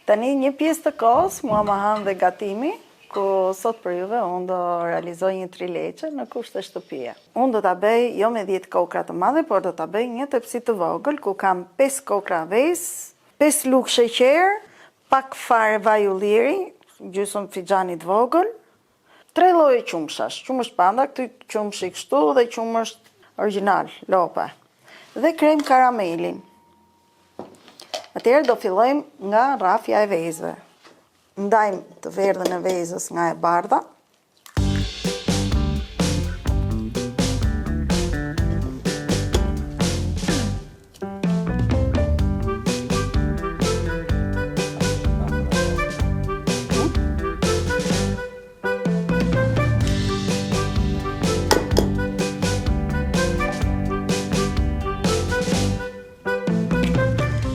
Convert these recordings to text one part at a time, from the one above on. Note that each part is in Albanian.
Tani një pjesë të kohës mua më hanë dhe gatimi, ku sot për juve unë do realizoj një trileqe në kushte shtëpie. Unë do ta bëj jo me 10 kokra të madhe, por do ta bëj një tepsi të vogël, ku kam 5 kokra vezë, 5 lugë sheqer, pak fare vaj ulliri, gjysmë fixhanit vogël, 3 lloje qumshash, qumësht panda, këty qumshi kështu dhe qumësht original, lopa. Dhe krem karamelin. Atëherë do fillojmë nga rrafja e vezëve. Ndajmë të verdhën e vezës nga e bardha.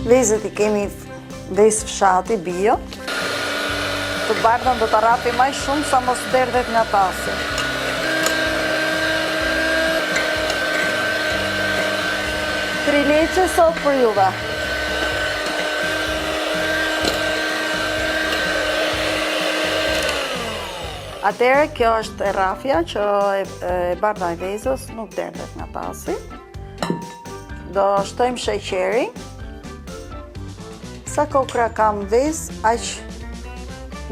Vezët i kemi vezë fshati bio. Të bardhën do të rapi maj shumë sa mos derdhet nga tasi. Trileqe sot për juve. Atëherë kjo është e rrafja që e bardha e vezës nuk derdhet nga tasi. Do shtojmë sheqeri. Sa kokra kam vezë, aq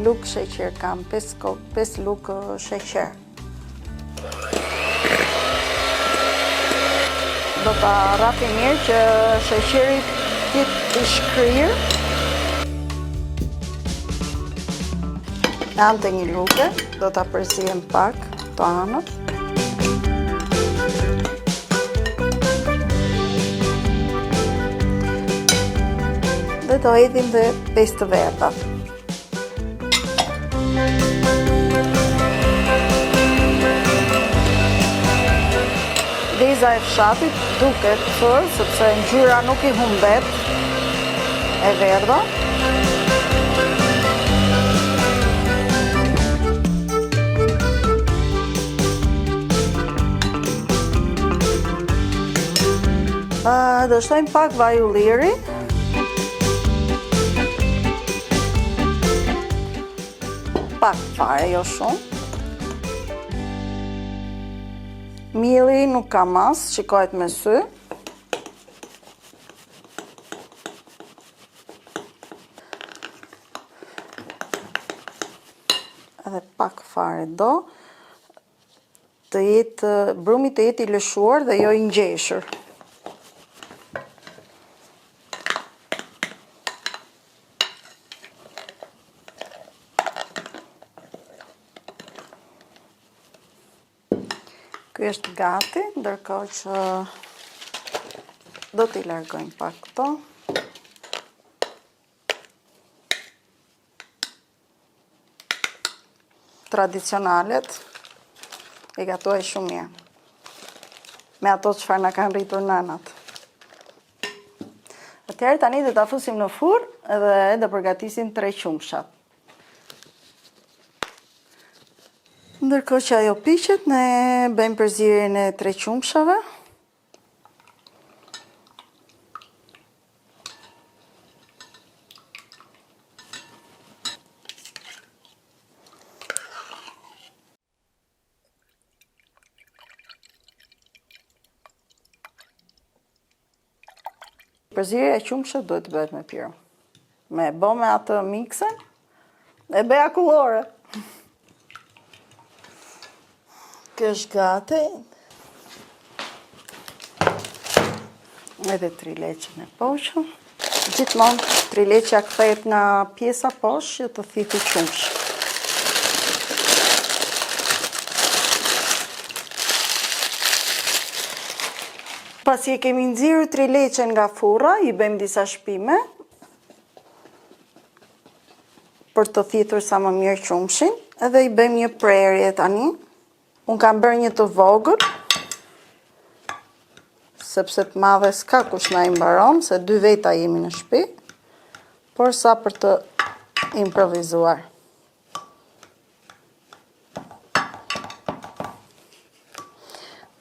lugë sheqer kam, 5 lugë sheqer. Do ta rapi mirë që sheqeri t'jetë i shkrirë. Në anë të një lugë, do ta përzihem pak të anët. Dhe do hedhim dhe 5 të verdhat. Veza e fshatit duket thërë, sepse ngjyra nuk i humbet e verdha. Do shtojmë pak vaj ulliri. Pak fare, jo shumë. Mielli nuk ka mas, shikohet me sy. Edhe pak fare do. Brumi të jetë i lëshuar dhe jo i ngjeshur. Ky është gati, ndërkohë që do t'i largojmë pak këto. Tradicionalet i gatuaj shumë mirë. Me ato çfarë na kanë rritur nanat. Atëherë tani do ta fusim në furrë dhe do përgatisim 3 qumshat. Ndërkohë që ajo piqet, ne bëjmë përzierjen e 3 qumshave. Përzierja e qumshit duhet të bëhet me pirë. Me bë me atë miksen e bëj akullore. Kjo është gati. Edhe trileqen e poshëm. Gjithmonë trileqja kthehet nga pjesa poshtë që të thithë qumsh. Pasi e kemi nxirur trileqen nga furra, i bëjmë disa shpime për të thithur sa më mirë qumshin, edhe i bëjmë një prerje tani. Unë kam bërë një të vogël, sepse të madhe s'ka kush na i mbaron, se 2 veta jemi në shtëpi, por sa për të improvizuar.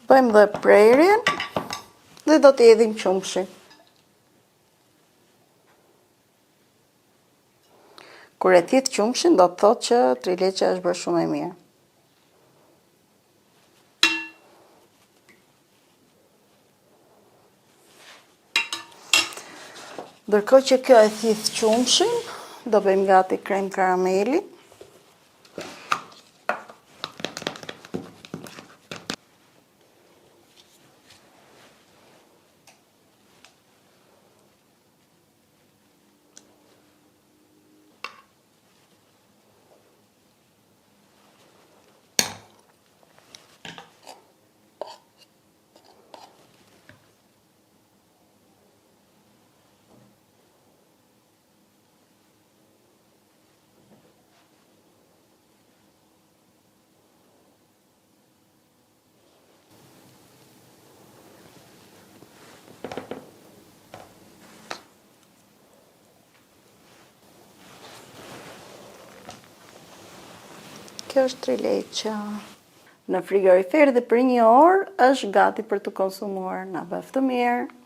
Bëjmë dhe prerjen dhe do t'i hedhim qumshin. Kur e thith qumshin, do të thotë që trileqja është bërë shumë e mirë. Ndërkohë që kjo e thith qumshin, do bëjmë gati krem karameli. Kjo është trileqja. Në frigorifer dhe për 1 orë është gati për të konsumuar. Na bëftë mirë.